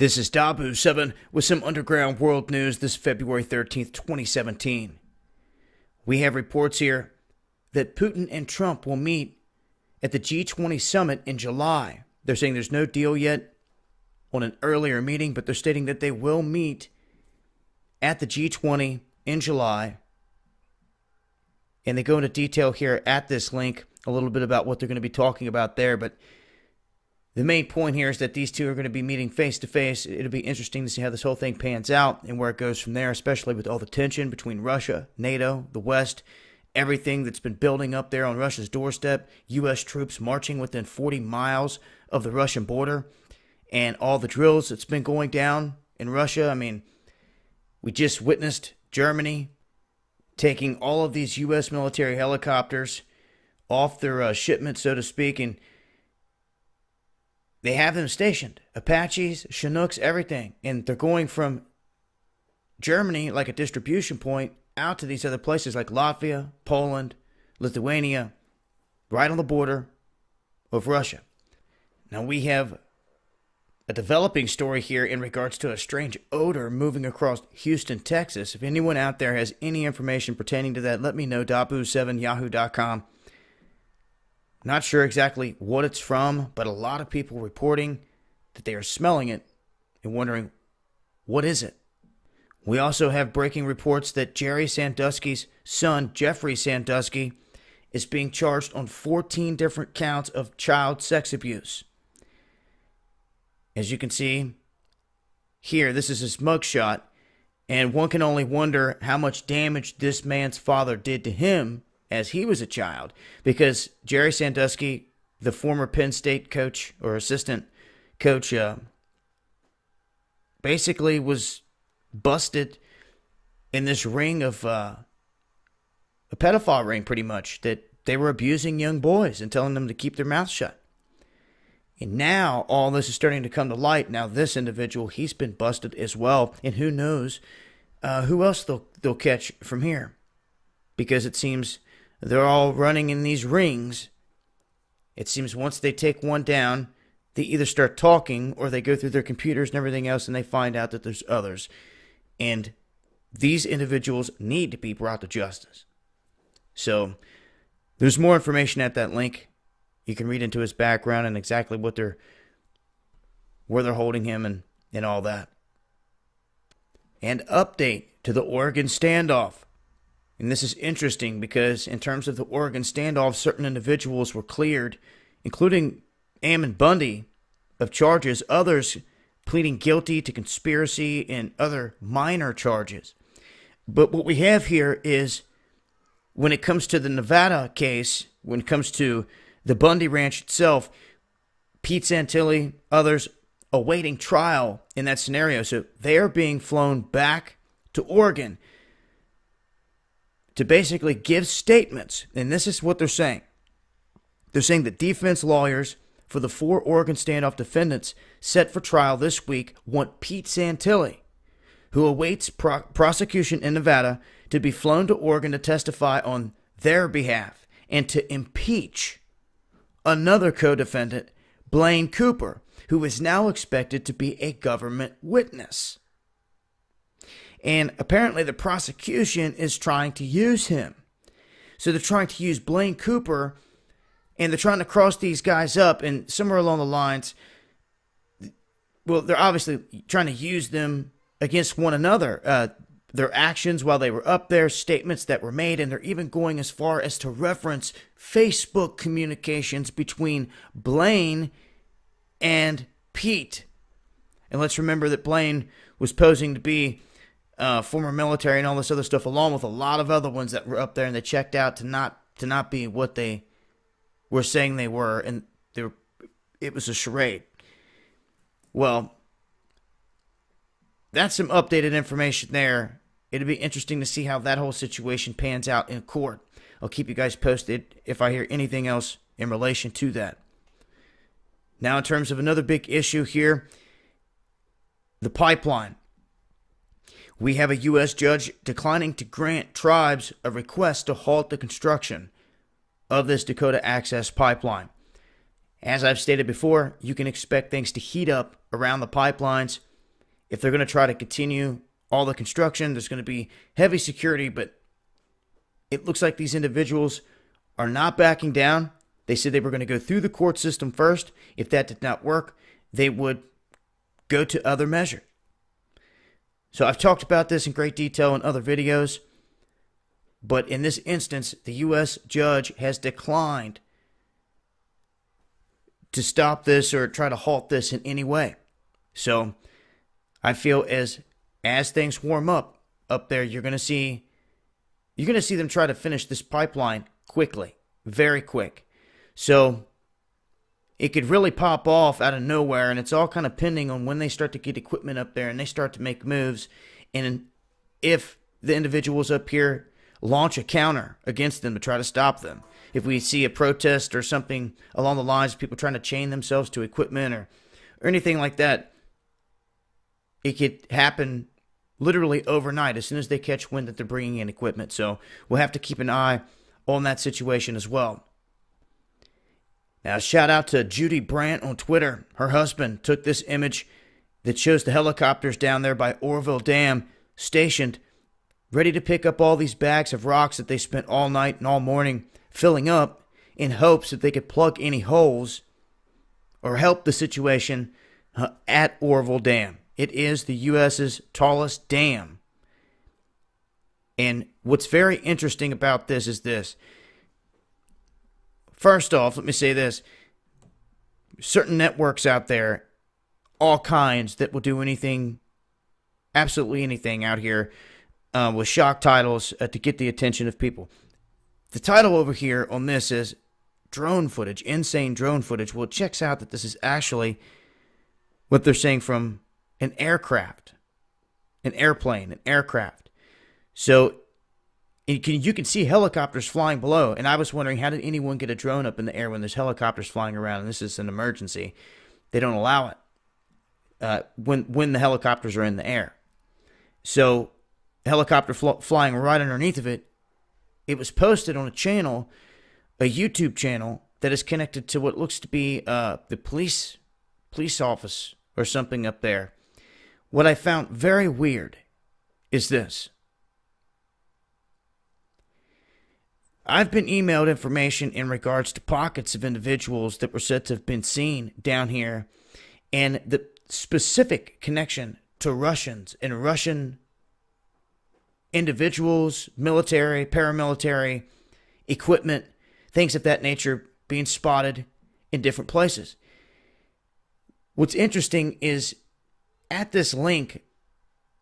This is Dabu7 with some underground world news this February 13th, 2017. We have reports here that Putin and Trump will meet at the G20 summit in July. They're saying there's no deal yet on an earlier meeting, but they're stating that they will meet at the G20 in July. And they go into detail here at this link a little bit about what they're going to be talking about there, but the main point here is that these two are going to be meeting face-to-face. It'll be interesting to see how this whole thing pans out and where it goes from there, especially with all the tension between Russia, NATO, the West, everything that's been building up there on Russia's doorstep, U.S. troops marching within 40 miles of the Russian border, and all the drills that's been going down in Russia. I mean, we just witnessed Germany taking all of these U.S. military helicopters off their shipment, so to speak, and they have them stationed. Apaches, Chinooks, everything. And they're going from Germany, like a distribution point, out to these other places like Latvia, Poland, Lithuania, right on the border of Russia. Now we have a developing story here in regards to a strange odor moving across Houston, Texas. If anyone out there has any information pertaining to that, let me know. Dabu7yahoo.com. Not sure exactly what it's from, but a lot of people reporting that they are smelling it and wondering, what is it? We also have breaking reports that Jerry Sandusky's son, Jeffrey Sandusky, is being charged on 14 different counts of child sex abuse. As you can see here, this is his mugshot, and one can only wonder how much damage this man's father did to him as he was a child, because Jerry Sandusky, the former Penn State coach or assistant coach, basically was busted in this ring of a pedophile ring, pretty much, that they were abusing young boys and telling them to keep their mouths shut. And now all this is starting to come to light. Now this individual, he's been busted as well, and who knows who else they'll catch from here, because it seems they're all running in these rings. It seems once they take one down, they either start talking or they go through their computers and everything else and they find out that there's others. And these individuals need to be brought to justice. So there's more information at that link. You can read into his background and exactly where they're holding him and all that. And update to the Oregon standoff. And this is interesting because in terms of the Oregon standoff, certain individuals were cleared, including Ammon Bundy, of charges, others pleading guilty to conspiracy and other minor charges. But what we have here is, when it comes to the Nevada case, when it comes to the Bundy Ranch itself, Pete Santilli, others awaiting trial in that scenario. So they are being flown back to Oregon to basically give statements. And this is what they're saying. They're saying that defense lawyers for the 4 Oregon standoff defendants set for trial this week want Pete Santilli, who awaits prosecution in Nevada, to be flown to Oregon to testify on their behalf and to impeach another co-defendant, Blaine Cooper, who is now expected to be a government witness. And apparently the prosecution is trying to use him. So they're trying to use Blaine Cooper, and they're trying to cross these guys up, and somewhere along the lines, well, they're obviously trying to use them against one another. Their actions while they were up there, statements that were made, and they're even going as far as to reference Facebook communications between Blaine and Pete. And let's remember that Blaine was posing to be former military and all this other stuff, along with a lot of other ones that were up there, and they checked out to not be what they were saying they were, and it was a charade. Well, that's some updated information there. It'll be interesting to see how that whole situation pans out in court. I'll keep you guys posted if I hear anything else in relation to that. Now, in terms of another big issue here, the pipeline. We have a U.S. judge declining to grant tribes a request to halt the construction of this Dakota Access Pipeline. As I've stated before, you can expect things to heat up around the pipelines if they're going to try to continue all the construction, there's going to be heavy security, but it looks like these individuals are not backing down. They said they were going to go through the court system first. If that did not work, they would go to other measures. So I've talked about this in great detail in other videos, but in this instance, the U.S. judge has declined to stop this or try to halt this in any way. So I feel as things warm up there, you're going to see them try to finish this pipeline quickly, very quick. So it could really pop off out of nowhere, and it's all kind of pending on when they start to get equipment up there and they start to make moves. And if the individuals up here launch a counter against them to try to stop them, if we see a protest or something along the lines of people trying to chain themselves to equipment or anything like that, it could happen literally overnight as soon as they catch wind that they're bringing in equipment. So we'll have to keep an eye on that situation as well. Now, shout out to Judy Brandt on Twitter. Her husband took this image that shows the helicopters down there by Oroville Dam stationed, ready to pick up all these bags of rocks that they spent all night and all morning filling up in hopes that they could plug any holes or help the situation at Oroville Dam. It is the U.S.'s tallest dam. And what's very interesting about this is this. First off, let me say this. Certain networks out there, all kinds, that will do anything, absolutely anything out here with shock titles to get the attention of people. The title over here on this is drone footage, insane drone footage. Well, it checks out that this is actually what they're saying from an aircraft, an airplane, an aircraft. So you can see helicopters flying below, and I was wondering, how did anyone get a drone up in the air when there's helicopters flying around and this is an emergency? They don't allow it when the helicopters are in the air. So helicopter flying right underneath of it, it was posted on a channel, a YouTube channel that is connected to what looks to be the police office or something up there. What I found very weird is this. I've been emailed information in regards to pockets of individuals that were said to have been seen down here, and the specific connection to Russians and Russian individuals, military, paramilitary, equipment, things of that nature being spotted in different places. What's interesting is at this link,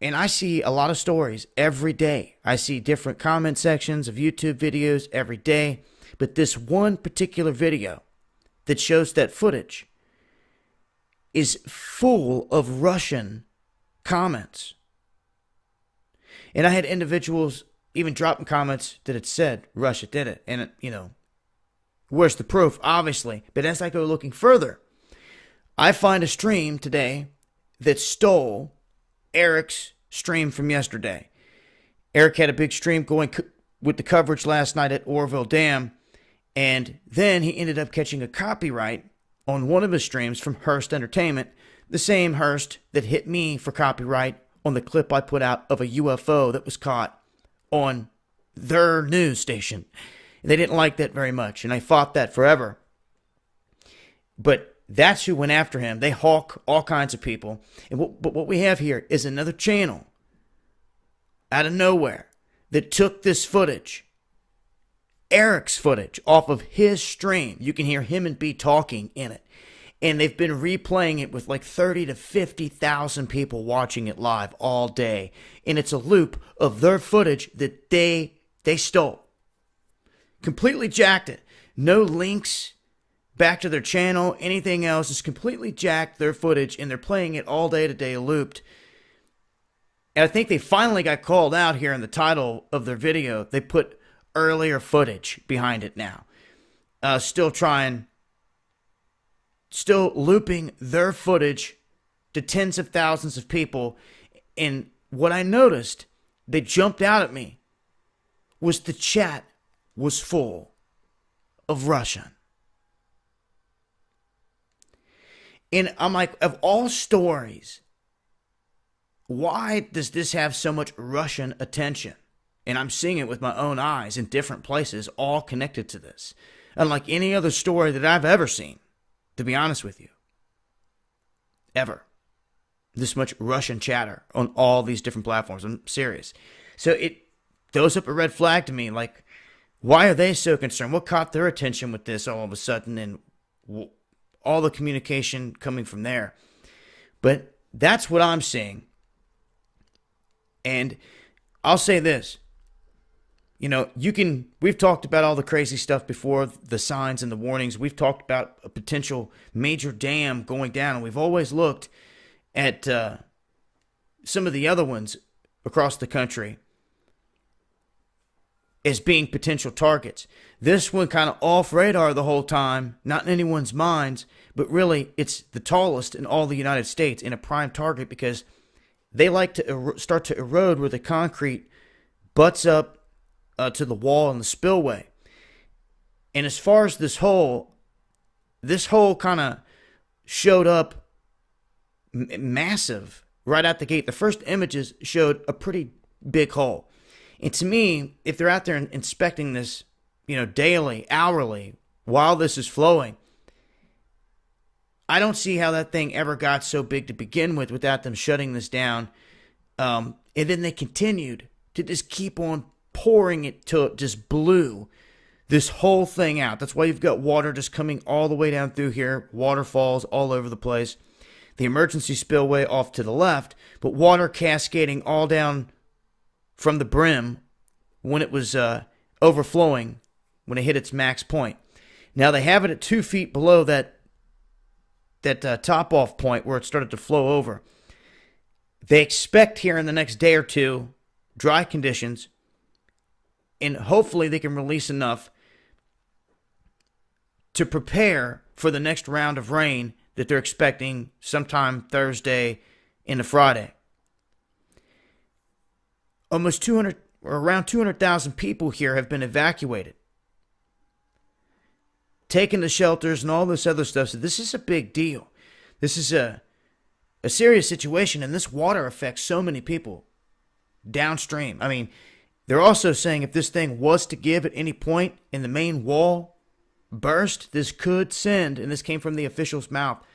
and I see a lot of stories every day. I see different comment sections of YouTube videos every day. But this one particular video that shows that footage is full of Russian comments. And I had individuals even dropping comments that had said Russia did it. And, where's the proof? Obviously. But as I go looking further, I find a stream today that stole Eric's stream from yesterday. Eric had a big stream going with the coverage last night at Oroville Dam, and then he ended up catching a copyright on one of his streams from Hearst Entertainment, the same Hearst that hit me for copyright on the clip I put out of a UFO that was caught on their news station. They didn't like that very much, and I fought that forever. But that's who went after him. They hawk all kinds of people. But what we have here is another channel out of nowhere that took this footage, Eric's footage, off of his stream. You can hear him and B talking in it. And they've been replaying it with like 30 to 50,000 people watching it live all day. And it's a loop of their footage that they stole. Completely jacked it. No links back to their channel, anything else. Is completely jacked their footage, and they're playing it all day today looped. And I think they finally got called out here in the title of their video. They put earlier footage behind it now. Still looping their footage to tens of thousands of people. And what I noticed that jumped out at me was the chat was full of Russian. And I'm like, of all stories why does this have so much Russian attention? And I'm seeing it with my own eyes in different places, all connected to this. Unlike any other story that I've ever seen, to be honest with you. Ever. This much Russian chatter on all these different platforms. I'm serious. So it throws up a red flag to me. Like, why are they so concerned? What caught their attention with this all of a sudden? And all the communication coming from there. But that's what I'm seeing. And I'll say this. You know, we've talked about all the crazy stuff before, the signs and the warnings. We've talked about a potential major dam going down. And we've always looked at some of the other ones across the country as being potential targets. This one kind of off radar the whole time, not in anyone's minds, but really it's the tallest in all the United States and a prime target because they like to start to erode where the concrete butts up to the wall and the spillway. And as far as this hole kind of showed up massive right out the gate. The first images showed a pretty big hole. And to me, if they're out there inspecting this, daily, hourly, while this is flowing, I don't see how that thing ever got so big to begin with without them shutting this down. And then they continued to just keep on pouring it till it just blew this whole thing out. That's why you've got water just coming all the way down through here, waterfalls all over the place. The emergency spillway off to the left, but water cascading all down from the brim when it was overflowing, when it hit its max point. Now they have it at 2 feet below that top-off point where it started to flow over. They expect here in the next day or two dry conditions, and hopefully they can release enough to prepare for the next round of rain that they're expecting sometime Thursday into Friday. Around 200,000 people here have been evacuated, taken to shelters and all this other stuff. So this is a big deal. This is a serious situation, and this water affects so many people downstream. I mean, they're also saying if this thing was to give at any point and the main wall burst, this could send, and this came from the official's mouth,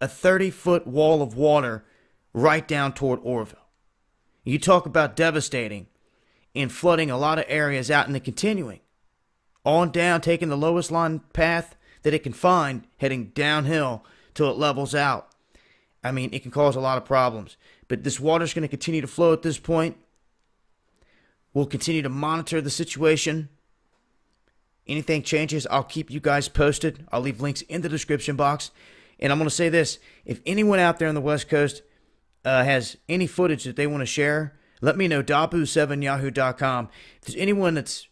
a 30-foot wall of water right down toward Oroville. You talk about devastating and flooding a lot of areas out, and then continuing on down, taking the lowest line path that it can find, heading downhill till it levels out. I mean, it can cause a lot of problems. But this water's going to continue to flow at this point. We'll continue to monitor the situation. Anything changes, I'll keep you guys posted. I'll leave links in the description box. And I'm going to say this. If anyone out there on the West Coast has any footage that they want to share, let me know. Nodapl7yahoo.com. If there's anyone that's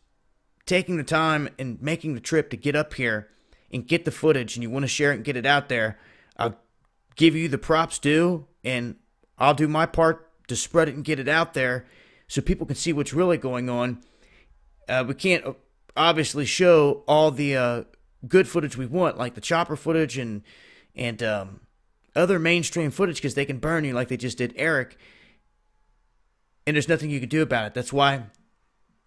taking the time and making the trip to get up here and get the footage and you want to share it and get it out there, I'll give you the props due, and I'll do my part to spread it and get it out there so people can see what's really going on. We can't obviously show all the good footage we want, like the chopper footage and other mainstream footage, because they can burn you like they just did Eric, and there's nothing you can do about it. That's why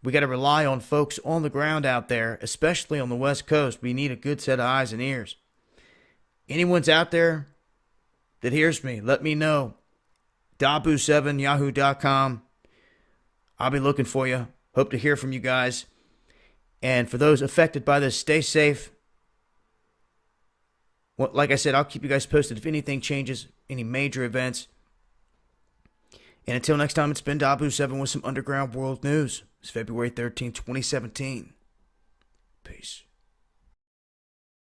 we got to rely on folks on the ground out there, especially on the West Coast. We need a good set of eyes and ears. Anyone's out there that hears me, let me know. Dabu7yahoo.com. I'll be looking for you. Hope to hear from you guys. And for those affected by this, stay safe. Well, like I said, I'll keep you guys posted if anything changes, any major events. And until next time, it's been Dabu7 with some Underground World News. It's February 13th, 2017. Peace.